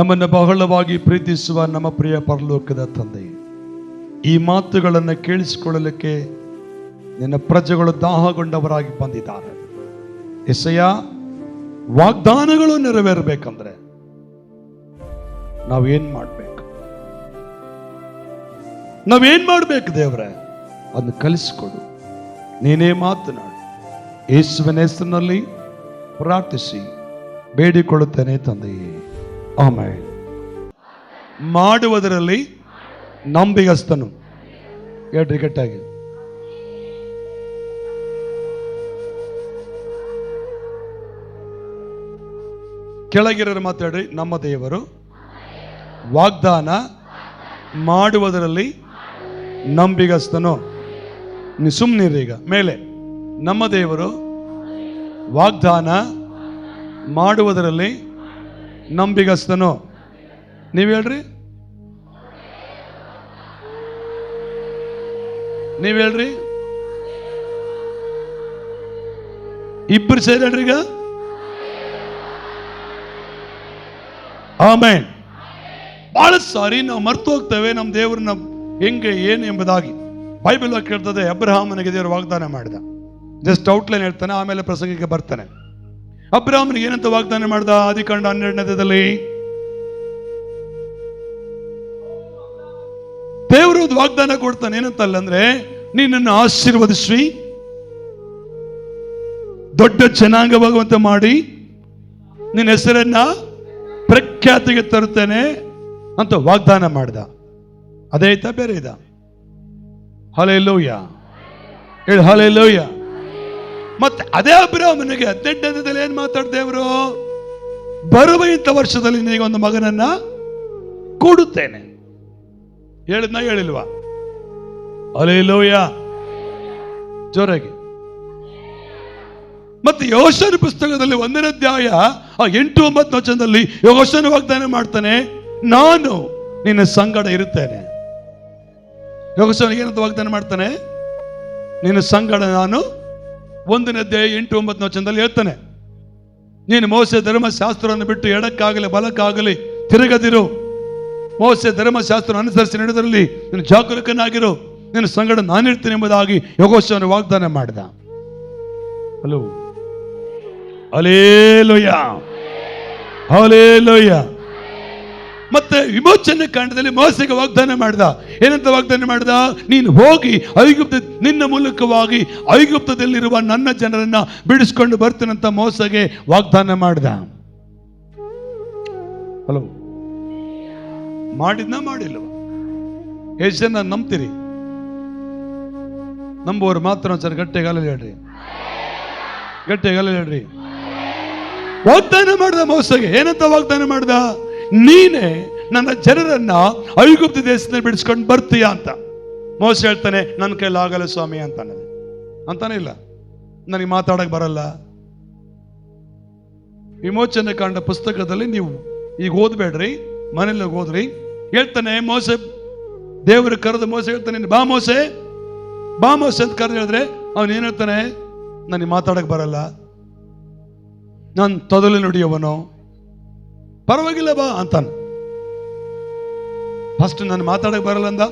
ನಮ್ಮನ್ನು ಬಹಳವಾಗಿ ಪ್ರೀತಿಸುವ ನಮ್ಮ ಪ್ರಿಯ ಪರಲೋಕದ ತಂದೆ, ಈ ಮಾತುಗಳನ್ನು ಕೇಳಿಸಿಕೊಳ್ಳಲಿಕ್ಕೆ ನಿನ್ನ ಪ್ರಜೆಗಳು ದಾಹಗೊಂಡವರಾಗಿ ಬಂದಿದ್ದಾರೆ. ಎಸೆಯ ವಾಗ್ದಾನಗಳು ನೆರವೇರಬೇಕಂದ್ರೆ ನಾವೇನ್ ಮಾಡ್ಬೇಕು? ನಾವೇನ್ ಮಾಡ್ಬೇಕು ದೇವ್ರೆ? ಅದನ್ನು ಕಲಿಸಿಕೊಡು. ನೀನೇ ಮಾತನಾಡು. ಯೇಸುವಿನ ಹೆಸರಿನಲ್ಲಿ ಪ್ರಾರ್ಥಿಸಿ ಬೇಡಿಕೊಳ್ಳುತ್ತೇನೆ ತಂದೆಯೇ, ಆಮೆನ್. ಮಾಡುವುದರಲ್ಲಿ ನಂಬಿಗಸ್ತನು. ಹೇಳ್ರಿ ಗಟ್ಟಾಗಿ. ಕೆಳಗಿರೋರು ಮಾತಾಡ್ರಿ. ನಮ್ಮ ದೇವರು ವಾಗ್ದಾನ ಮಾಡುವುದರಲ್ಲಿ ನಂಬಿಗಸ್ತನು. ನೀವು ಸುಮ್ಮನಿರಿ. ಈಗ ಮೇಲೆ ನಮ್ಮ ದೇವರು ವಾಗ್ದಾನ ಮಾಡುವುದರಲ್ಲಿ ನಂಬಿಗಸ್ತನು. ನೀವು ಹೇಳ್ರಿ, ನೀವು ಹೇಳ್ರಿ. ಇಬ್ಬರು ಸೇರಿ ಹೇಳ್ರಿ ಈಗ. ಆಮೆನ್. ಬಹಳ ಸಾರಿ ನಾವು ಮರ್ತು ಹೋಗ್ತೇವೆ ನಮ್ಮ ದೇವ್ರನ್ನ ಹೆಂಗೆ ಏನು ಎಂಬುದಾಗಿ. ಬೈಬಲ್ ಕೇಳ್ತದೆ, ಅಬ್ರಹಾಮನಿಗೆ ದೇವರು ವಾಗ್ದಾನ ಮಾಡಿದ. ಜಸ್ಟ್ ಔಟ್ಲೈನ್ ಹೇಳ್ತಾನೆ, ಆಮೇಲೆ ಪ್ರಸಂಗಕ್ಕೆ ಬರ್ತಾನೆ. ಅಬ್ರಹಾಮನಿಗೆ ಏನಂತ ವಾಗ್ದಾನ ಮಾಡ್ದ? ಆದಿಕಾಂಡ 12ನೇದಲ್ಲಿ ದೇವರು ವಾಗ್ದಾನ ಕೊಡ್ತಾನೆ. ಏನಂತಲ್ಲ ಅಂದ್ರೆ, ನೀನನ್ನು ಆಶೀರ್ವದಿಸಿ ದೊಡ್ಡ ಜನಾಂಗವಾಗುವಂತೆ ಮಾಡಿ ನಿನ್ನ ಹೆಸರನ್ನ ಪ್ರಖ್ಯಾತಿಗೆ ತರುತ್ತೇನೆ ಅಂತ ವಾಗ್ದಾನ ಮಾಡ್ದ. ಅದೇ ಆಯ್ತಾ ಬೇರೆ ಇದ? ಹಲ್ಲೆಲೂಯಾ ಹೇಳಿ, ಹಲ್ಲೆಲೂಯಾ. ಮತ್ತೆ ಅದೇ ಅಬ್ರಹಾಮನಿಗೆ 18ನೇದಲ್ಲಿ ಏನ್ ಮಾತಾಡ್ದ ದೇವರು? ಬರುವ ಇಂಥ ವರ್ಷದಲ್ಲಿ ನಿನಗೆ ಒಂದು ಮಗನನ್ನ ಕೊಡುತ್ತೇನೆ. ಹೇಳಿದ್ನ ಹೇಳಿಲ್ವಾ? ಹಲ್ಲೆಲೂಯಾ, ಜೋರಾಗಿ. ಮತ್ತೆ ಯೋಷನ ಪುಸ್ತಕದಲ್ಲಿ 1ನೇ ಅಧ್ಯಾಯ 8-9 ವಚನದಲ್ಲಿ ಯೋಷನ ವಾಗ್ದಾನ ಮಾಡ್ತಾನೆ, ನಾನು ನಿನ್ನ ಸಂಗಡ ಇರುತ್ತೇನೆ. ಯೋಷನಿಗೆ ಏನಂತ ವಾಗ್ದಾನ ಮಾಡ್ತಾನೆ? ನಿನ್ನ ಸಂಗಡ ನಾನು. 1ನೇ ಅಧ್ಯಾಯ 8-9 ವಚನದಲ್ಲಿ ಹೇಳ್ತಾನೆ, ನೀನು ಮೋಸೆ ಧರ್ಮಶಾಸ್ತ್ರವನ್ನು ಬಿಟ್ಟು ಎಡಕ್ಕಾಗಲಿ ಬಲಕ್ಕಾಗಲಿ ತಿರುಗದಿರು. ಮೋಸೆ ಧರ್ಮಶಾಸ್ತ್ರ ಅನುಸರಿಸಿ ನಡೆದರಲ್ಲಿ ನೀನು ಜಾಗರೂಕನಾಗಿರು, ನಿನ್ನ ಸಂಗಡ ನಾನಿರ್ತೀನಿ ಎಂಬುದಾಗಿ ಯೆಹೋಶುವನು ವಾಗ್ದಾನ ಮಾಡಿದ. Hello, hallelujah, hallelujah. ಮತ್ತೆ ವಿಮೋಚನೆ ಕಾಂಡದಲ್ಲಿ ಮೋಸೆಗೆ ವಾಗ್ದಾನ ಮಾಡಿದ. ಏನಂತ ವಾಗ್ದಾನ ಮಾಡಿದ? ನೀನು ಹೋಗಿ ನಿನ್ನ ಮೂಲಕವಾಗಿ ಐಗುಪ್ತದಲ್ಲಿರುವ ನನ್ನ ಜನರನ್ನ ಬಿಡಿಸ್ಕೊಂಡು ಬರ್ತೀನಂತ ಮೋಸೆಗೆ ವಾಗ್ದಾನ ಮಾಡಿದ. ಹಲೋ, ಮಾಡಿದ್ನ ಮಾಡಿಲ್ವ? ಎಷ್ಟು ಜನ ನಂಬ್ತೀರಿ? ನಂಬುವವರು ಮಾತ್ರ ಒಂದ್ಸರಿ ಗಟ್ಟಿಗಾಲ ಹೇಳ್ರಿ, ಗಟ್ಟಿಗಾಲ ಹೇಳ್ರಿ. ವಾಗ್ದಾನ ಮಾಡಿದ ಮೋಸೆಗೆ. ಏನಂತ ವಾಗ್ದಾನ ಮಾಡಿದ? ನೀನೇ ನನ್ನ ಜನರನ್ನ ಐಗುಪ್ತ ದೇಶದಲ್ಲಿ ಬಿಡಿಸ್ಕೊಂಡು ಬರ್ತೀಯ ಅಂತ. ಮೋಸೆ ಹೇಳ್ತಾನೆ, ನನ್ನ ಕೈಲಾಗಲ್ಲ ಸ್ವಾಮಿ ಅಂತಾನೆ ಇಲ್ಲ, ನನಗೆ ಮಾತಾಡಕ್ ಬರಲ್ಲ. ವಿಮೋಚನೆ ಕಾಂಡ ಪುಸ್ತಕದಲ್ಲಿ ನೀವು ಈಗ ಓದ್ಬೇಡ್ರಿ, ಮನೇಲಿ ಓದ್ರಿ. ಹೇಳ್ತಾನೆ ಮೋಸೆ, ದೇವರು ಕರೆದು ಮೋಸೆ ಹೇಳ್ತಾನೆ, ಬಾ ಮೋಸೆ, ಬಾ ಮೋಸೆ ಅಂತ ಕರೆದು ಹೇಳಿದ್ರೆ ಅವನು ಏನ್ ಹೇಳ್ತಾನೆ? ನನಗೆ ಮಾತಾಡಕ್ ಬರಲ್ಲ, ನಾನು ತೊದಲು ನುಡಿಯವನು, ಪರವಾಗಿಲ್ಲ ಬಾ ಅಂತಾನ. ಫಸ್ಟ್ ನಾನು ಮಾತಾಡಕ್ ಬರಲ್ಲ ಅಂದ,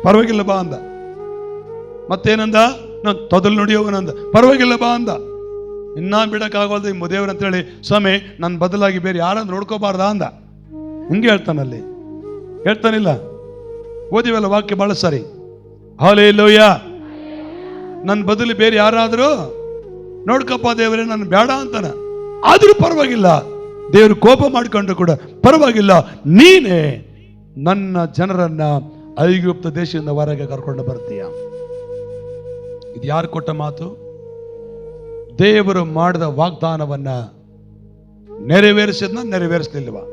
ಪರವಾಗಿಲ್ಲ ಬಾ ಅಂದ. ಮತ್ತೇನಂದ? ನಾನು ತೊದಲು ನುಡಿಯವನಂದ, ಪರವಾಗಿಲ್ಲ ಬಾ ಅಂದ. ಇನ್ನ ಬಿಡಕ್ಕಾಗೋದು ಈ ದೇವ್ರ ಅಂತ ಹೇಳಿ, ಸ್ವಾಮಿ ನನ್ನ ಬದಲಾಗಿ ಬೇರೆ ಯಾರನ್ನ ನೋಡ್ಕೋಬಾರ್ದ ಅಂದ. ಹಿಂಗೆ ಹೇಳ್ತಾನಲ್ಲಿ, ಹೇಳ್ತಾನಿಲ್ಲ? ಓದಿವಲ್ಲ ವಾಕ್ಯ ಬಹಳ ಸಾರಿ. ಹಲ್ಲೆಲೂಯಾ. ನನ್ನ ಬದಲು ಬೇರೆ ಯಾರಾದರೂ ನೋಡ್ಕಪ್ಪ ದೇವರೇ, ನನ್ನ ಬೇಡ ಅಂತಾನ. ಆದ್ರೂ ಪರವಾಗಿಲ್ಲ, ದೇವರು ಕೋಪ ಮಾಡಿಕೊಂಡ್ರು ಕೂಡ ಪರವಾಗಿಲ್ಲ, ನೀನೇ ನನ್ನ ಜನರನ್ನ ಐಗುಪ್ತ ದೇಶದಿಂದ ಹೊರಗೆ ಕರ್ಕೊಂಡು ಬರ್ತೀಯ. ಇದು ಯಾರು ಕೊಟ್ಟ ಮಾತು? ದೇವರು ಮಾಡಿದ ವಾಗ್ದಾನವನ್ನ ನೆರವೇರಿಸಿದ್ನ ನೆರವೇರಿಸಲಿಲ್ವಾ?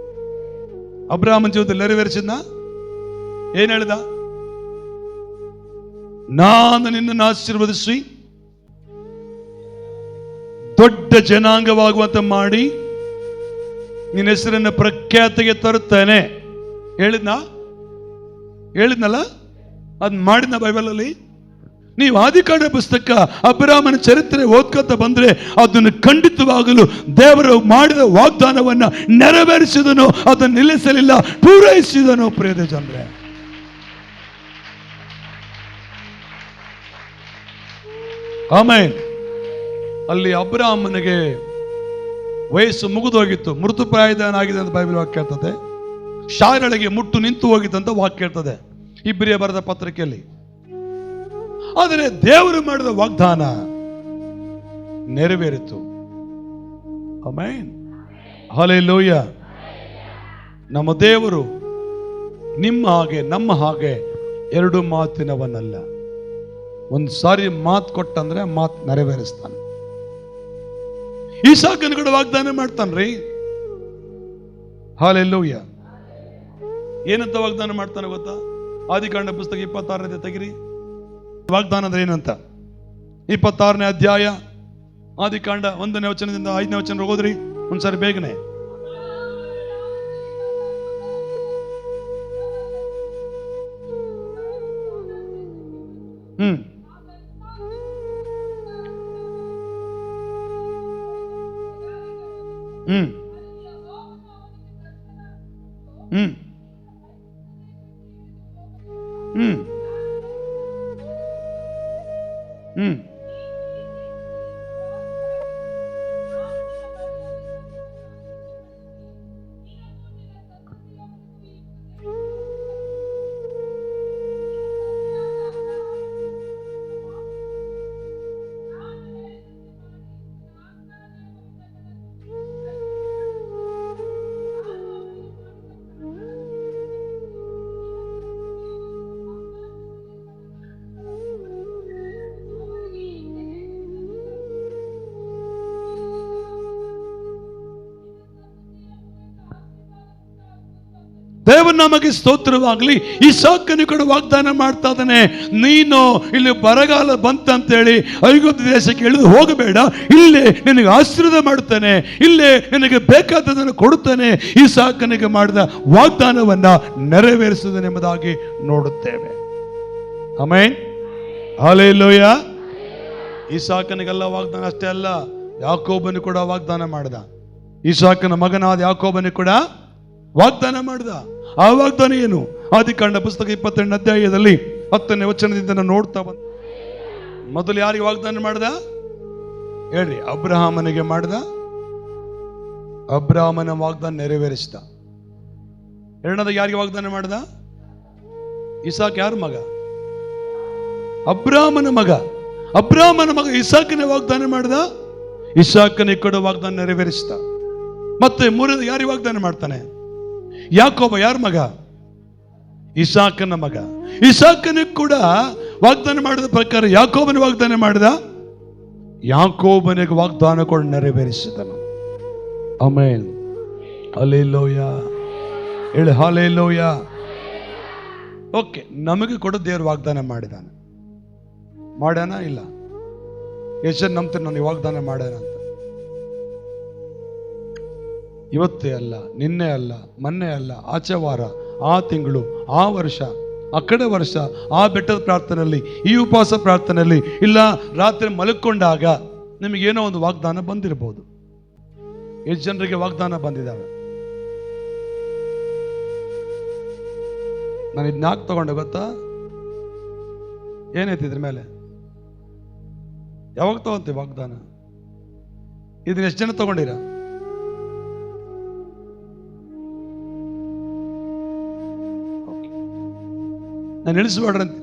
ಅಬ್ರಹಾಮನ ಜೀವಿತದಲ್ಲಿ ನೆರವೇರಿಸಿದ್ನ? ಏನ್ ಹೇಳಿದ? ನಾನು ನಿನ್ನನ್ನು ಆಶೀರ್ವದಿಸಿ ದೊಡ್ಡ ಜನಾಂಗವಾಗುವಂತೆ ಮಾಡಿ ನಿನ್ನ ಹೆಸರನ್ನು ಪ್ರಖ್ಯಾತಿಗೆ ತರುತ್ತೇನೆ. ಹೇಳಿದ್ನಲ್ಲ? ಅದ್ ಮಾಡಿದ್ನ ಬೈಬಲ್ ಅಲ್ಲಿ? ನೀವು ಆದಿಕಾಂಡ ಪುಸ್ತಕ ಅಬ್ರಾಮನ ಚರಿತ್ರೆ ಓದ್ಕೊತ ಬಂದ್ರೆ ಅದನ್ನು ಖಂಡಿತವಾಗಲು ದೇವರು ಮಾಡಿದ ವಾಗ್ದಾನವನ್ನ ನೆರವೇರಿಸಿದನು, ಅದನ್ನು ನಿಲ್ಲಿಸಲಿಲ್ಲ, ಪೂರೈಸಿದನು. ಪ್ರಿಯ ಜನರೇ, ಆಮೇನ್. ಅಲ್ಲಿ ಅಬ್ರಾಮನಿಗೆ ವಯಸ್ಸು ಮುಗಿದೋಗಿತ್ತು, ಮೃತುಪ್ರಾಯದನಾಗಿದೆ ಅಂತ ಬೈಬಲ್ ವಾಕ್ಯ ಹೇಳ್ತದೆ. ಶಾರಳಿಗೆ ಮುಟ್ಟು ನಿಂತು ಹೋಗಿತ್ತಂತ ವಾಕ್ಯ ಹೇಳ್ತದೆ ಇಬ್ರಿಯ ಬರೆದ ಪತ್ರಿಕೆಯಲ್ಲಿ. ಆದರೆ ದೇವರು ಮಾಡಿದ ವಾಗ್ದಾನ ನೆರವೇರಿತು. Amen, hallelujah. ನಮ್ಮ ದೇವರು ನಿಮ್ಮ ಹಾಗೆ ನಮ್ಮ ಹಾಗೆ ಎರಡು ಮಾತಿನವನಲ್ಲ. ಒಂದು ಸಾರಿ ಮಾತು ಕೊಟ್ಟಂದ್ರೆ ಮಾತು ನೆರವೇರಿಸ್ತಾನೆ. ಇಸಾಕನ ಕೂಡ ವಾಗ್ದಾನ ಮಾಡ್ತಾನ್ರಿ. ಹಲ್ಲೆಲೂಯಾ. ಏನಂತ ವಾಗ್ದಾನ ಮಾಡ್ತಾನೆ ಗೊತ್ತಾ? ಆದಿಕಾಂಡ ಪುಸ್ತಕ 26ನೇ ತೆಗಿರಿ. ವಾಗ್ದಾನ ಅಂದ್ರೆ ಏನಂತ? 26ನೇ ಅಧ್ಯಾಯ ಆದಿಕಾಂಡ 1ನೇ ವಚನದಿಂದ 5ನೇ ವಚನ ಹೋದ್ರಿ ಒಂದ್ಸರಿ ಬೇಗನೆ. ಹ್ಮ್ ಹ್ಮ್ ಹ್ಮ್ ಹ್ಮ್ ಹ್ಮ್ ದೇವರ ನಾಮಕ್ಕೆ ಸ್ತೋತ್ರವಾಗಲಿ. ಇಸಾಕನು ಕೂಡ ವಾಗ್ದಾನ ಮಾಡ್ತಾ ಇದ್ದಾನೆ, ನೀನು ಇಲ್ಲಿ ಬರಗಾಲ ಬಂತಂತೇಳಿ ಐಗುಪ್ತ ದೇಶಕ್ಕೆ ಇಳಿದು ಹೋಗಬೇಡ, ಇಲ್ಲೇ ನಿನಗೆ ಆಶೀರ್ವಾದ ಮಾಡುತ್ತಾನೆ, ಇಲ್ಲೇ ನಿನಗೆ ಬೇಕಾದದನ್ನು ಕೊಡುತ್ತಾನೆ. ಇಸಾಕನಿಗೆ ಮಾಡಿದ ವಾಗ್ದಾನವನ್ನ ನೆರವೇರಿಸುವುದೆಂಬುದಾಗಿ ನೋಡುತ್ತೇವೆ. Amen, hallelujah. ಇಸಾಕನಿಗೆಲ್ಲ ವಾಗ್ದಾನ ಅಷ್ಟೇ ಅಲ್ಲ, ಯಾಕೋಬನು ಕೂಡ ವಾಗ್ದಾನ ಮಾಡಿದ. ಇಸಾಕನ ಮಗನಾದ ಯಾಕೋಬನು ಕೂಡ ವಾಗ್ದಾನ ಮಾಡಿದ. ಆ ವಾಗ್ದಾನ ಏನು? ಆದಿಕಾಂಡ ಪುಸ್ತಕ 22ನೇ ಅಧ್ಯಾಯದಲ್ಲಿ 10ನೇ ವಚನದಿಂದ ನಾವು ನೋಡ್ತಾ ಬಂದ. ಮೊದಲು ಯಾರಿಗೆ ವಾಗ್ದಾನ ಮಾಡಿದ ಹೇಳ್ರಿ? ಅಬ್ರಹಾಮನಿಗೆ ಮಾಡಿದ. ಅಬ್ರಹಾಮನ ವಾಗ್ದಾನ ನೆರವೇರಿಸಿದ. ಎರಡನೇದಾಗಿ ಯಾರಿಗೆ ವಾಗ್ದಾನ ಮಾಡಿದ? ಇಸಾಕ್ ಯಾರ ಮಗ? ಅಬ್ರಹಾಮನ ಮಗ. ಅಬ್ರಹಾಮನ ಮಗ ಇಸಾಕನ ವಾಗ್ದಾನ ಮಾಡಿದ. ಇಸಾಕನ ಕೂಡ ವಾಗ್ದಾನ ನೆರವೇರಿಸಿದ. ಮತ್ತೆ ಮೂರನೇದು ಯಾರಿಗೆ ವಾಗ್ದಾನ ಮಾಡ್ತಾನೆ? ಯಾಕೋಬ ಯಾರ ಮಗ? ಇಸಾಕನ ಮಗ. ಇಸಾಕನ ಕೂಡ ವಾಗ್ದಾನ ಮಾಡಿದ ಪ್ರಕಾರ ಯಾಕೋಬನ ವಾಗ್ದಾನ ಮಾಡಿದ. ಯಾಕೋಬನಿಗೆ ವಾಗ್ದಾನ ಕೂಡ ನೆರವೇರಿಸಿದನು. Amen, hallelujah. ಹೇಳಿ ಹಲ್ಲೆಲೂಯಾ. ಓಕೆ, ನಮಗೆ ಕೂಡ ದೇವರು ವಾಗ್ದಾನ ಮಾಡಿದಾನೆ. ಮಾಡ್ಯಾನ? ಇಲ್ಲ. ಎಷ್ಟು ನಂಬ್ತೀನಿ ನಾನು ವಾಗ್ದಾನ ಮಾಡ್ಯಾನ ಅಂತ? ಇವತ್ತೇ ಅಲ್ಲ, ನಿನ್ನೆ ಅಲ್ಲ, ಮೊನ್ನೆ ಅಲ್ಲ, ಆಚೆ ವಾರ, ಆ ತಿಂಗಳು, ಆ ವರ್ಷ, ಆ ಕಡೆ ವರ್ಷ, ಆ ಬೆಟ್ಟದ ಪ್ರಾರ್ಥನೆಯಲ್ಲಿ, ಈ ಉಪವಾಸ ಪ್ರಾರ್ಥನೆಯಲ್ಲಿ, ಇಲ್ಲ ರಾತ್ರಿ ಮಲಕ್ಕೊಂಡಾಗ ನಿಮಗೇನೋ ಒಂದು ವಾಗ್ದಾನ ಬಂದಿರಬಹುದು. ಎಷ್ಟು ಜನರಿಗೆ ವಾಗ್ದಾನ ಬಂದಿದ್ದಾವೆ? ನಾನು ಇದನ್ನ ಯಾಕೆ ತಗೊಂಡೆ ಗೊತ್ತಾ? ಏನೈತಿ ಇದ್ರ ಮೇಲೆ? ಯಾವಾಗ ತಗೊಂತೀವಿ ವಾಗ್ದಾನ? ಇದನ್ನ ಎಷ್ಟು ಜನ ತಗೊಂಡಿರ? ನಾನು ಇಳಿಸ್ಬೇಡ್ರಂತ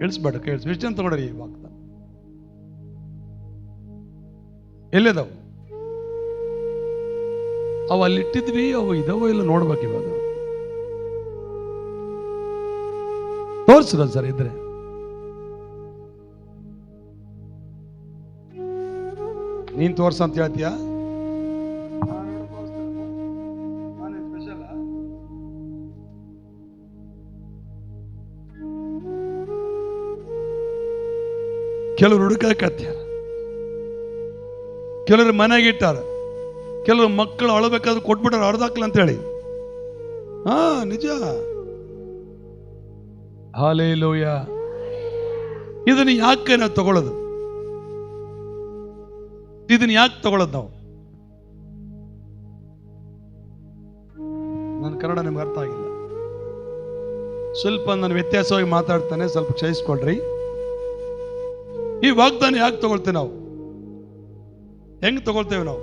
ಇಳಿಸ್ಬೇಡ, ಕೇಳಿಸ್. ಎಷ್ಟು ಜನ ತಗೊಂಡ್ರಿ ಈ ವಾಗ್ದಾನ? ಎಲ್ಲಿದಾವು ಅವು? ಅಲ್ಲಿ ಇಟ್ಟಿದ್ವಿ, ಅವು ಇದಾವೋ ಇಲ್ಲ ನೋಡ್ಬೇಕು. ಇವಾಗ ತೋರಿಸ್ರ ಸರ್ ಇದ್ರೆ? ನೀನ್ ತೋರ್ಸ ಅಂತ ಹೇಳ್ತೀಯಾ? ಕೆಲವರು ಹುಡುಕಾಕತ್ಯಾರ, ಕೆಲವರು ಮನೆಗೆ ಇಟ್ಟಾರ, ಕೆಲವರು ಮಕ್ಕಳು ಅಳಬೇಕಾದ್ರೆ ಕೊಟ್ಬಿಟ್ಟಾರ ಅರ್ಧಾಕ್ಲ ಅಂತ ಹೇಳಿ. ನಿಜ. ಹಲ್ಲೆಲೂಯಾ. ಇದನ್ನ ಯಾಕೆ ನಾವು ತಗೊಳ್ಳೋದು? ಇದನ್ನ ಯಾಕೆ ತಗೊಳ್ಳೋದು ನಾವು? ನನ್ನ ಕನ್ನಡ ನಿಮ್ಗೆ ಅರ್ಥ ಆಗಿಲ್ಲ. ಸ್ವಲ್ಪ ನಾನು ವ್ಯತ್ಯಾಸವಾಗಿ ಮಾತಾಡ್ತಾನೆ, ಸ್ವಲ್ಪ ಕ್ಷಮಿಸ್ಕೊಳ್ರಿ. ಈ ವಾಗ್ದಾನ ಯಾಕೆ ತಗೊಳ್ತೇವೆ ನಾವು? ಹೆಂಗ್ ತಗೊಳ್ತೇವೆ ನಾವು?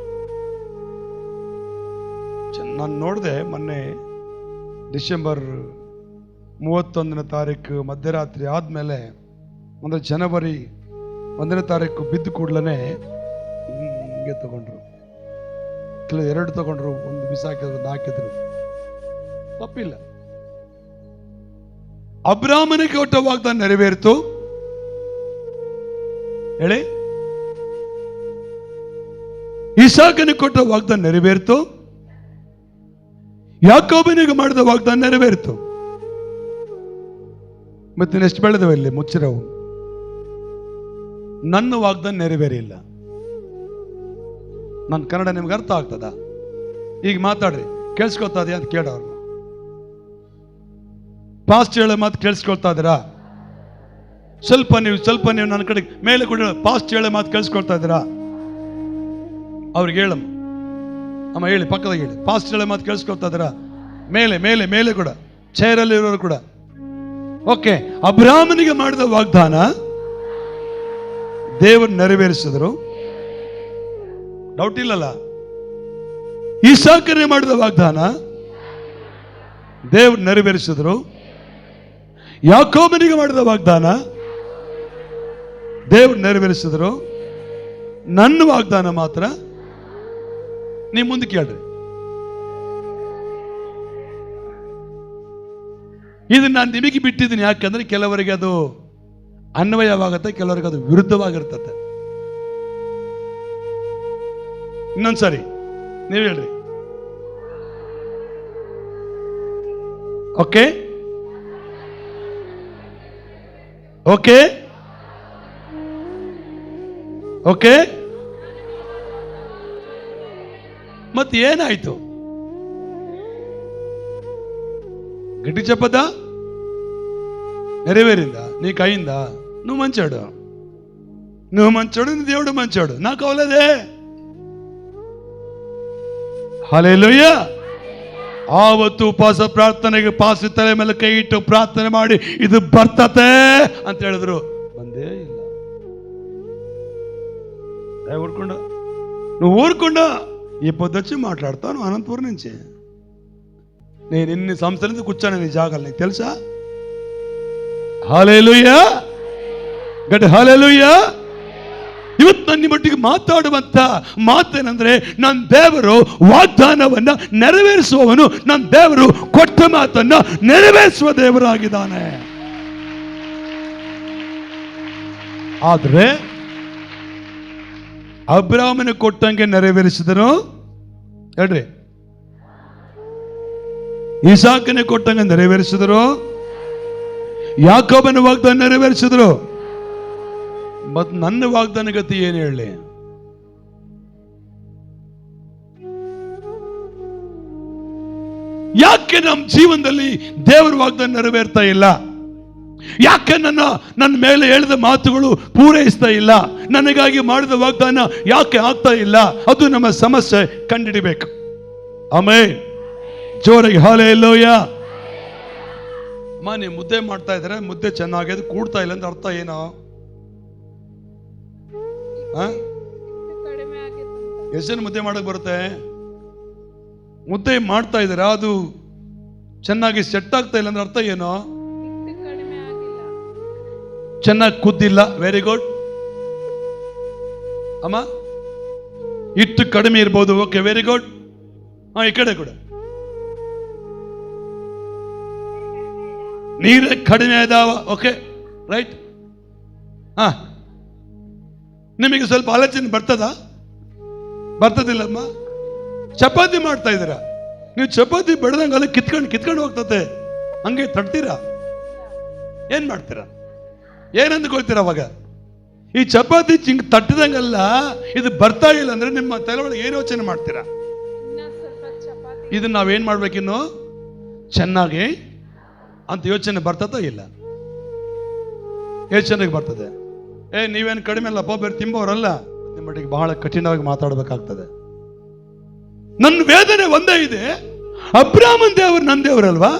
ನಾನು ನೋಡಿದೆ ಮೊನ್ನೆ ಡಿಸೆಂಬರ್ 31ನೇ ತಾರೀಕು ಮಧ್ಯರಾತ್ರಿ ಆದ್ಮೇಲೆ, ಅಂದ್ರೆ ಜನವರಿ 1ನೇ ತಾರೀಕು ಬಿದ್ದು ಕೂಡ್ಲೇ ಹಿಂಗೆ ತಗೊಂಡ್ರು. ಕೆಲವು 2 ತಗೊಂಡ್ರು, ಒಂದು ಬಿಸಾಕಿದ್ರು, ಒಂದು ಹಾಕಿದ್ರು. ತಪ್ಪಿಲ್ಲ. ಅಬ್ರಾಮನಿಗೆ ಕೊಟ್ಟ ವಾಗ್ದಾನ ನೆರವೇರಿತು. ಹೇಳಿ. ಇಸಾಕನಿಗೆ ಕೊಟ್ಟ ವಾಗ್ದಾನ ನೆರವೇರಿತು. ಯಾಕೋಬನಿಗೆ ಮಾಡಿದ ವಾಗ್ದಾನ ನೆರವೇರಿತು. ಮತ್ತೆ ಎಷ್ಟು ಬೆಳೆದವ ಇಲ್ಲಿ ಮುಚ್ಚಿರವು. ನನ್ನ ವಾಗ್ದಾನ ನೆರವೇರಿಲ್ಲ. ನನ್ನ ಕನ್ನಡ ನಿಮ್ಗೆ ಅರ್ಥ ಆಗ್ತದ? ಈಗ ಮಾತಾಡ್ರಿ. ಕೇಳಿಸ್ಕೊಳ್ತಾ ಇದೆಯಾ ಅಂತ ಕೇಳೋರು. ಪಾಸ್ಟ್ ಹೇಳೋ ಮಾತು ಕೇಳಿಸ್ಕೊಳ್ತಾ ಇದ್ದೀರಾ? ಸ್ವಲ್ಪ ನೀವು ನನ್ನ ಕಡೆ ಮೇಲೆ ಕೊಡ. ಪಾಸ್ಟ್ ಹೇಳೋ ಮಾತು ಕೇಳಿಸ್ಕೊಳ್ತಾ ಇದ್ದೀರಾ? ಅವ್ರಿಗೆ ಹೇಳಮ್ಮ. ಅಮ್ಮ ಹೇಳಿ, ಪಕ್ಕದಾಗ ಹೇಳಿ. ಪಾಸ್ಟ್ ಹೇಳೋ ಮಾತು ಕೇಳಿಸ್ಕೊಳ್ತಾ ಇದ್ದೀರಾ? ಮೇಲೆ ಮೇಲೆ ಮೇಲೆ ಕೂಡ, ಚೇರಲ್ಲಿ ಇರೋರು ಕೂಡ. ಓಕೆ. ಅಬ್ರಾಮನಿಗೆ ಮಾಡಿದ ವಾಗ್ದಾನ ದೇವರು ನೆರವೇರಿಸಿದ್ರು, ಡೌಟ್ ಇಲ್ಲಲ್ಲ. ಇಸಾಕನಿಗೆ ಮಾಡಿದ ವಾಗ್ದಾನ ದೇವರು ನೆರವೇರಿಸಿದ್ರು. ಯಾಕೋಬನಿಗೆ ಮಾಡಿದ ವಾಗ್ದಾನ ದೇವರು ನೆರವೇರಿಸಿದ್ರು. ನನ್ನ ವಾಗ್ದಾನ ಮಾತ್ರ ನೀವು ಮುಂದೆ ಕೇಳ್ರಿ. ಇದನ್ನ ನಾನು ನಿಮಗೆ ಬಿಟ್ಟಿದ್ದೀನಿ. ಯಾಕಂದ್ರೆ ಕೆಲವರಿಗೆ ಅದು ಅನ್ವಯವಾಗುತ್ತೆ, ಕೆಲವರಿಗೆ ಅದು ವಿರುದ್ಧವಾಗಿರ್ತದೆ. ಇನ್ನೊಂದ್ಸರಿ ನೀವು ಹೇಳ್ರಿ. Okay okay okay. ಮತ್ತೆ ಏನಾಯ್ತು? ಗಟ್ಟಿ ಚಪ್ಪದ నెరవేరిందా? నీకు అయిందా? నువ్వు మంచోడు, నీ దేవుడు మంచోడు. నాకు అవలేదే. ಹಲ್ಲೆಲೂಯಾ. ಆವತ್ತು ಉಪವಾಸ ಪ್ರಾರ್ಥನೆಗೆ ಪಾಸಿ ತಲೆ ಮೇಲೆ ಕೈ ಇಟ್ಟು ಪ್ರಾರ್ಥನೆ ಮಾಡಿ ಇದು ಬರ್ತತೆ ಅಂತ ಹೇಳಿದ್ರು. ಬಂದೇ ಇಲ್ಲ. ఊరుకుండా నువ్వు ఊరుకుండా ఈ పొద్దుచ్చి మాట్లాడతాను అనంతపురం నుంచి. నేను ఇన్ని సంవత్సరాల నుంచి కూర్చొని నీ జాగాలు నీకు తెలుసా? హల్లెలూయా. ಗಟ್ ಹಲ್ಲೆಲೂಯಾ. ಇವತ್ತು ನನ್ನ ಮಟ್ಟಿಗೆ ಮಾತಾಡುವಂತ ಮಾತೇನೆಂದ್ರೆ, ನನ್ನ ದೇವರು ವಾಗ್ದಾನವನ್ನ ನೆರವೇರಿಸುವವನು. ನನ್ನ ದೇವರು ಕೊಟ್ಟ ಮಾತನ್ನ ನೆರವೇರಿಸುವ ದೇವರಾಗಿದ್ದಾನೆ. ಆದ್ರೆ ಅಬ್ರಾಮನ ಕೊಟ್ಟಂಗೆ ನೆರವೇರಿಸಿದನು. ಹೇಳ್ರಿ. ಇಸಾಕನ ಕೊಟ್ಟಂಗೆ ನೆರವೇರಿಸಿದರು. ಯಾಕೋಬನ ವಾಗ್ದಾನ ನೆರವೇರಿಸಿದ್ರು. ಮತ್ ನನ್ನ ವಾಗ್ದಾನ ಗತಿ ಏನು ಹೇಳಿ? ಯಾಕೆ ನಮ್ಮ ಜೀವನದಲ್ಲಿ ದೇವರ ವಾಗ್ದಾನ ನೆರವೇರ್ತಾ ಇಲ್ಲ? ಯಾಕೆ ನನ್ನ ಮೇಲೆ ಹೇಳಿದ ಮಾತುಗಳು ಪೂರೈಸ್ತಾ ಇಲ್ಲ? ನನಗಾಗಿ ಮಾಡಿದ ವಾಗ್ದಾನ ಯಾಕೆ ಆಗ್ತಾ ಇಲ್ಲ? ಅದು ನಮ್ಮ ಸಮಸ್ಯೆ. ಕಂಡಿಡಿಬೇಕು. ಆಮೆನ್. ಜೋರಾಗಿ ಹಲ್ಲೆಲೂಯಾ. ಅಮ್ಮ, ನೀವು ಮುದ್ದೆ ಮಾಡ್ತಾ ಇದ್ರೆ ಮುದ್ದೆ ಚೆನ್ನಾಗಿದೆ, ಕೂಡ್ತಾ ಇಲ್ಲ ಅಂತ ಅರ್ಥ ಏನೋ? ಎಷ್ಟು ಜನ ಮುದ್ದೆ ಮಾಡಕ್ ಬರುತ್ತೆ? ಮುದ್ದೆ ಮಾಡ್ತಾ ಇದ್ದೀರಾ, ಅದು ಚೆನ್ನಾಗಿ ಸೆಟ್ ಆಗ್ತಾ ಇಲ್ಲ ಅಂದ್ರೆ ಅರ್ಥ ಏನೋ? ಚೆನ್ನಾಗಿ ಕುದ್ದಿಲ್ಲ. ವೆರಿ ಗುಡ್ ಅಮ್ಮ. ಹಿಟ್ಟು ಕಡಿಮೆ ಇರ್ಬೋದು. Okay, very good. ಈ ಕಡೆ ಕೂಡ ನೀರೇ ಕಡಿಮೆ ಇದಾವ. Okay, right. ನಿಮಗೆ ಸ್ವಲ್ಪ ಆಲೋಚನೆ ಬರ್ತದಿಲ್ಲಮ್ಮ? ಚಪಾತಿ ಮಾಡ್ತಾ ಇದ್ದೀರಾ, ನೀವು ಚಪಾತಿ ಬೆಳೆದಂಗಲ್ಲ ಕಿತ್ಕೊಂಡು ಹೋಗ್ತತೆ. ಹಂಗೆ ತಡ್ತೀರಾ? ಏನ್ ಮಾಡ್ತೀರಾ? ಏನಂದ್ಕೊಳ್ತೀರ ಅವಾಗ? ಈ ಚಪಾತಿ ತಟ್ಟಿದಂಗಲ್ಲ ಇದು ಬರ್ತಾ ಇಲ್ಲ ಅಂದ್ರೆ ನಿಮ್ಮ ತಲೆ ಒಳಗೆ ಏನು ಯೋಚನೆ ಮಾಡ್ತೀರಾ? ಇದನ್ನ ನಾವೇನ್ ಮಾಡ್ಬೇಕಿನ್ನು ಚೆನ್ನಾಗಿ ಅಂತ ಯೋಚನೆ ಬರ್ತತೋ ಇಲ್ಲ? ಎಷ್ಟು ಜನರಿಗೆ ಬರ್ತದೆ? ನೀವೇನು ಕಡಿಮೆ ಅಲ್ಲಪ್ಪ, ಬೇರೆ ತಿಂಬೋರಲ್ಲ. ನಿಮ್ಮೊಟ್ಟಿಗೆ ಬಹಳ ಕಠಿಣವಾಗಿ ಮಾತಾಡಬೇಕಾಗ್ತದೆ. ನನ್ನ ವೇದನೆ ಒಂದೇ ಇದೆ. ಅಬ್ರಾಮನ್ ದೇವರು ನನ್ನ ದೇವರಲ್ವಾ?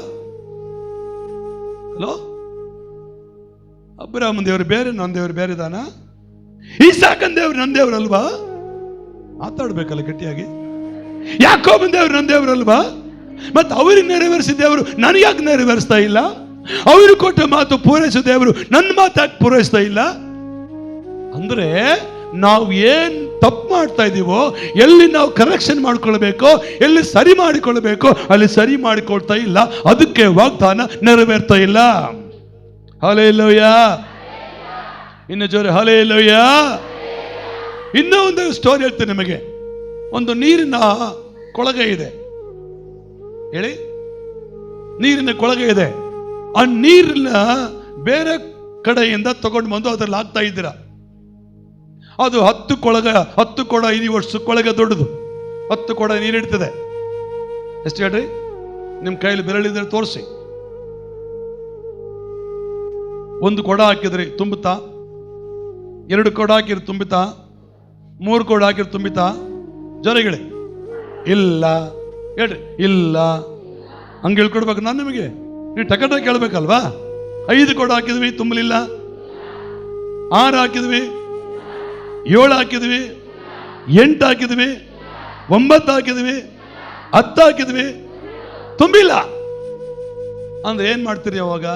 ಹಲೋ, ಅಬ್ರಾಮನ್ ದೇವರು ಬೇರೆ, ನನ್ನ ದೇವರು ಬೇರೆ ಇದಾನ? ಈಸಾಕನ್ ದೇವರು ನನ್ನ ದೇವರಲ್ವಾ? ಮಾತಾಡ್ಬೇಕಲ್ಲ ಗಟ್ಟಿಯಾಗಿ. ಯಾಕೋಬನ್ ದೇವರು ನನ್ನ ದೇವರಲ್ವಾ? ಮತ್ತೆ ಅವ್ರಿಗೆ ನೆರವೇರಿಸಿದ ದೇವರು ನನಗೆ ಯಾಕೆ ನೆರವೇರಿಸ್ತಾ ಇಲ್ಲ? ಅವರು ಕೊಟ್ಟ ಮಾತು ಪೂರೈಸೋ ದೇವರು ನನ್ನ ಮಾತು ಯಾಕೆ ಪೂರೈಸ್ತಾ ಇಲ್ಲ? ಅಂದ್ರೆ ನಾವು ಏನ್ ತಪ್ಪು ಮಾಡ್ತಾ ಇದೀವೋ, ಎಲ್ಲಿ ನಾವು ಕರೆಕ್ಷನ್ ಮಾಡ್ಕೊಳ್ಬೇಕೋ, ಎಲ್ಲಿ ಸರಿ ಮಾಡಿಕೊಳ್ಬೇಕೋ ಅಲ್ಲಿ ಸರಿ ಮಾಡಿಕೊಳ್ತಾ ಇಲ್ಲ. ಅದಕ್ಕೆ ವಾಗ್ದಾನ ನೆರವೇರ್ತಾ ಇಲ್ಲ. ಹಲ್ಲೆಲೂಯ. ಇನ್ನು ಜೋರೆ ಹಲ್ಲೆಲೂಯ. ಇನ್ನೂ ಒಂದು ಸ್ಟೋರಿ ಹೇಳ್ತೇನೆ ನಿಮಗೆ. ಒಂದು ನೀರಿನ ಕೊಳಗೆ ಇದೆ, ಹೇಳಿ, ನೀರಿನ ಕೊಳಗೆ ಇದೆ. ಆ ನೀರನ್ನ ಬೇರೆ ಕಡೆಯಿಂದ ತಗೊಂಡು ಬಂದು ಅದ್ರಲ್ಲಿ ಹಾಕ್ತಾ ಇದ್ದೀರಾ. ಅದು 10 ಕೊಡ ವರ್ಷ ಕೊಳಗೆ ದೊಡ್ಡದು. 10 ಕೊಡ ನೀರಿಡ್ತದೆ. ಎಷ್ಟು ಹೇಳ್ರಿ? ನಿಮ್ಮ ಕೈಯಲ್ಲಿ ಬೆರಳಿದ್ರೆ ತೋರಿಸಿ. 1 ಕೊಡ ಹಾಕಿದ್ರಿ ತುಂಬುತ್ತಾ? 2 ಕೊಡ ಹಾಕಿದ್ರೆ ತುಂಬುತ್ತಾ? 3 ಕೊಡ ಹಾಕಿದ್ರೆ ತುಂಬಿತಾ? ಜೊರೆಗಳಿ ಇಲ್ಲ ಹೇಳ್ರಿ, ಇಲ್ಲ. ಹಂಗೆ ಹೇಳ್ಕೊಡ್ಬೇಕು ನಾನು ನಿಮಗೆ. ನೀವು ಟಕಟ ಕೇಳ್ಬೇಕಲ್ವಾ? 5 ಕೊಡ ಹಾಕಿದ್ವಿ, ತುಂಬಲಿಲ್ಲ. 6 ಹಾಕಿದ್ವಿ, 7 ಹಾಕಿದ್ವಿ, 8 ಹಾಕಿದ್ವಿ, 9 ಹಾಕಿದ್ವಿ, 10 ಹಾಕಿದ್ವಿ, ತುಂಬಿಲ್ಲ ಅಂದ್ರೆ ಏನ್ ಮಾಡ್ತೀರಿ ಅವಾಗ?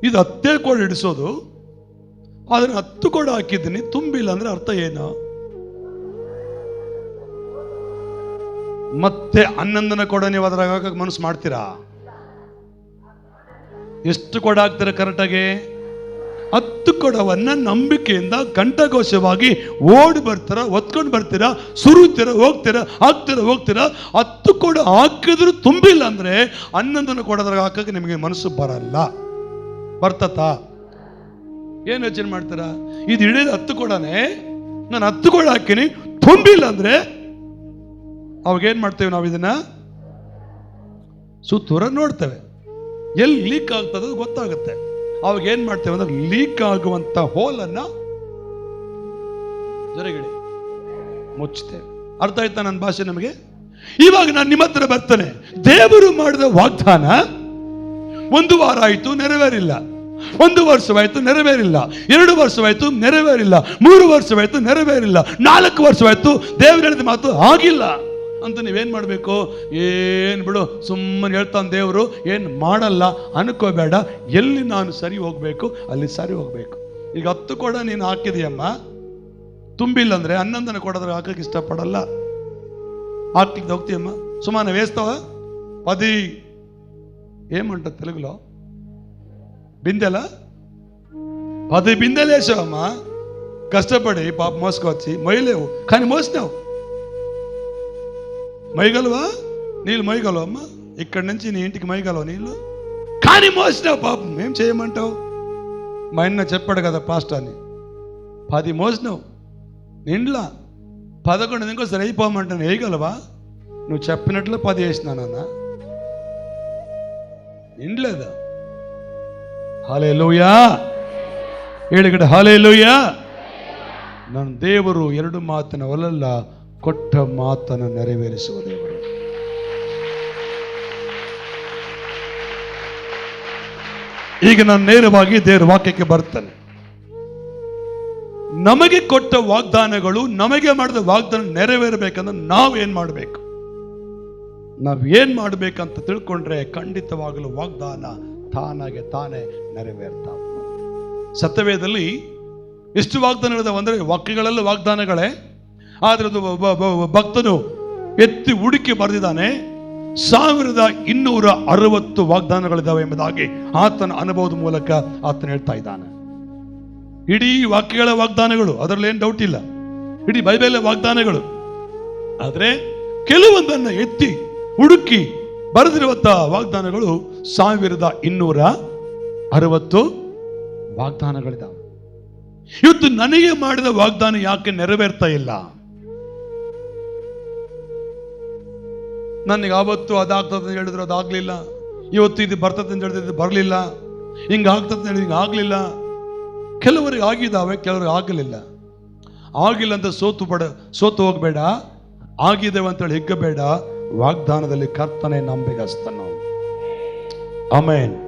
ಇದು 10 ಕೊಡ ಹಿಡಿಸೋದು. ಆದ್ರೆ 10 ಕೊಡ ಹಾಕಿದ್ದೀನಿ, ತುಂಬಿಲ್ಲ ಅಂದ್ರೆ ಅರ್ಥ ಏನು? ಮತ್ತೆ 11ನೇ ಕೊಡ ನೀವು ಅದ್ರಾಗ ಹಾಕಕ್ಕೆ ಮನಸ್ಸು ಮಾಡ್ತೀರಾ? ಎಷ್ಟು ಕೊಡ ಹಾಕ್ತೀರಾ ಕರೆಕ್ಟಾಗಿ? 10 ಕೊಡವನ್ನ ನಂಬಿಕೆಯಿಂದ ಕಂಠಘೋಷವಾಗಿ ಓಡಿ ಬರ್ತೀರಾ, ಒತ್ಕೊಂಡು ಬರ್ತೀರಾ, ಸುರುತ್ತೀರಾ, ಹೋಗ್ತೀರಾ, ಹೋಗ್ತೀರಾ. 10 ಕೊಡ ಹಾಕಿದ್ರು ತುಂಬಿಲ್ಲ ಅಂದ್ರೆ 11ನೇ ಕೊಡದ್ರಾಗ ಹಾಕಕ್ಕೆ ನಿಮಗೆ ಮನಸ್ಸು ಬರಲ್ಲ. ಬರ್ತತ? ಏನ್ ಯೋಚನೆ ಮಾಡ್ತೀರಾ? ಇದು ಹಿಡಿದ 10 ಕೊಡನೆ, ನಾನು 10 ಕೊಡ ಹಾಕಿನಿ, ತುಂಬಿಲ್ಲ ಅಂದ್ರೆ ಅವಾಗ ಏನ್ ಮಾಡ್ತೇವೆ ನಾವು? ಇದನ್ನ ಸುತ್ತೂರ ನೋಡ್ತೇವೆ. ಎಲ್ಲಿ ಲೀಕ್ ಆಗ್ತದೆ ಗೊತ್ತಾಗುತ್ತೆ. ಅವಾಗ ಏನ್ ಮಾಡ್ತೇವೆ ಅಂದ್ರೆ ಲೀಕ್ ಆಗುವಂತ ಹೋಲನ್ನ ಜೊರೆಗಿಡಿ ಮುಚ್ಚುತ್ತೇವೆ. ಅರ್ಥ ಆಯ್ತಾ ನನ್ನ ಭಾಷೆ ನಮಗೆ? ಇವಾಗ ನಾನು ನಿಮ್ಮ ಹತ್ರ ಬರ್ತೇನೆ. ದೇವರು ಮಾಡಿದ ವಾಗ್ದಾನ 1 ವಾರ ಆಯ್ತು, ನೆರವೇರಿಲ್ಲ. 1 ವರ್ಷವಾಯ್ತು, ನೆರವೇರಿಲ್ಲ. 2 ವರ್ಷವಾಯ್ತು, ನೆರವೇರಿಲ್ಲ. 3 ವರ್ಷವಾಯ್ತು, ನೆರವೇರಿಲ್ಲ. 4 ವರ್ಷವಾಯ್ತು, ದೇವರು ಹೇಳಿದ ಮಾತು ಆಗಿಲ್ಲ ಅಂತ ನೀವೇನ್ ಮಾಡ್ಬೇಕು? ಏನ್ ಬಿಡು, ಸುಮ್ಮನೆ ಹೇಳ್ತಾನೆ ದೇವರು, ಏನ್ ಮಾಡಲ್ಲ ಅನ್ಕೋಬೇಡ. ಎಲ್ಲಿ ನಾನು ಸರಿ ಹೋಗ್ಬೇಕು ಅಲ್ಲಿ ಸರಿ ಹೋಗ್ಬೇಕು. ಈಗ 10 ಕೊಡ ನೀನು ಹಾಕಿದೀಯಮ್ಮ, ತುಂಬಿಲ್ಲ ಅಂದ್ರೆ 11ನೇ ಕೊಡೋದ್ರೆ ಹಾಕಕ್ಕೆ ಇಷ್ಟಪಡಲ್ಲ. ಹಾಕ್ಲಿಕ್ಕೆ ಹೋಗ್ತೀಯಮ್ಮ, ಸುಮಾನ వేస్తావా? 10 ఏమంటారు తెలుగులో? బిందెలా? 10 బిందెలు వేసావమ్మా, కష్టపడి పాప మోసుకొచ్చి. మొయ్యలేవు కానీ మోసినావు. మొయ్యగలవా? నీళ్ళు మొయ్యగలవు అమ్మా? ఇక్కడి నుంచి నీ ఇంటికి మొయ్యగలవు నీళ్ళు, కానీ మోసినావు. పాపం ఏం చేయమంటావు? మా అన్న చెప్పాడు కదా పాస్టర్ అని, 10 మోసినావు నిండ్లా, 11 ఇంకోసారి అయిపోమంటాను. వేయగలవా? నువ్వు చెప్పినట్లు 10 వేసినానన్నా, నిండలేదా? హల్లెలూయా. ಹೇಳಿಕಡೆ ಹಲ್ಲೆಲೂಯಾ. ನನ್ನ ದೇವರು 2 ಮಾತಿನ ಒಲಲ್ಲ, ಕೊಟ್ಟ ಮಾತನ್ನು ನೆರವೇರಿಸುವ ದೇವರು. ಈಗ ನಾನು ನೇರವಾಗಿ ದೇವರ ವಾಕ್ಯಕ್ಕೆ ಬರ್ತೇನೆ. ನಮಗೆ ಕೊಟ್ಟ ವಾಗ್ದಾನಗಳು, ನಮಗೆ ಮಾಡಿದ ವಾಗ್ದಾನ ನೆರವೇರಬೇಕಂದ್ರೆ ನಾವೇನ್ ಮಾಡಬೇಕು? ನಾವೇನ್ ಮಾಡ್ಬೇಕಂತ ತಿಳ್ಕೊಂಡ್ರೆ ಖಂಡಿತವಾಗಲು ವಾಗ್ದಾನ ತಾನಾಗೆ ತಾನೇ ನೆರವೇರ್ತಾವ. ಸತ್ಯವೇದದಲ್ಲಿ ಎಷ್ಟು ವಾಗ್ದಾನಗಳಿದಾವೆ ಅಂದ್ರೆ ವಾಕ್ಯಗಳೆಲ್ಲ ವಾಗ್ದಾನಗಳೇ. ಆದ್ರೆ ಭಕ್ತನು ಎತ್ತಿ ಹುಡುಕಿ ಬರೆದಿದ್ದಾನೆ 1260 ವಾಗ್ದಾನಗಳಿದ್ದಾವೆ ಎಂಬುದಾಗಿ ಆತನ ಅನುಭವದ ಮೂಲಕ ಆತನ ಹೇಳ್ತಾ ಇದ್ದಾನೆ. ಇಡೀ ವಾಕ್ಯಗಳ ವಾಗ್ದಾನಗಳು, ಅದರಲ್ಲಿ ಏನು ಡೌಟ್ ಇಲ್ಲ, ಇಡೀ ಬೈಬಲ್ ವಾಗ್ದಾನಗಳು. ಆದ್ರೆ ಕೆಲವೊಂದನ್ನು ಎತ್ತಿ ಹುಡುಕಿ ಬರೆದಿರುವಂತಹ ವಾಗ್ದಾನಗಳು 1260 ವಾಗ್ದಾನಗಳಿದ್ದಾವೆ. ಇವತ್ತು ನನಗೆ ಮಾಡಿದ ವಾಗ್ದಾನ ಯಾಕೆ ನೆರವೇರ್ತಾ ಇಲ್ಲ? ನನಗೆ ಆವತ್ತು ಅದಾಗ್ತದೆ ಅಂತ ಹೇಳಿದ್ರು ಅದಾಗ್ಲಿಲ್ಲ, ಇವತ್ತು ಇದು ಬರ್ತದೆ ಅಂತ ಹೇಳಿದ್ರೆ ಬರಲಿಲ್ಲ, ಹಿಂಗಾಗ್ತದೆ ಹೇಳಿ ಹಿಂಗೆ ಆಗಲಿಲ್ಲ. ಕೆಲವರಿಗೆ ಆಗಿದ್ದಾವೆ, ಕೆಲವರಿಗೆ ಆಗಲಿಲ್ಲ. ಆಗಿಲ್ಲ ಅಂತ ಸೋತು ಹೋಗಬೇಡ, ಆಗಿದ್ದೇವೆ ಅಂತೇಳಿ ಹಿಗ್ಗಬೇಡ. ವಾಗ್ದಾನದಲ್ಲಿ ಕರ್ತನೆ ನಂಬಿಗಸ್ತನು. ಆಮೆನ್.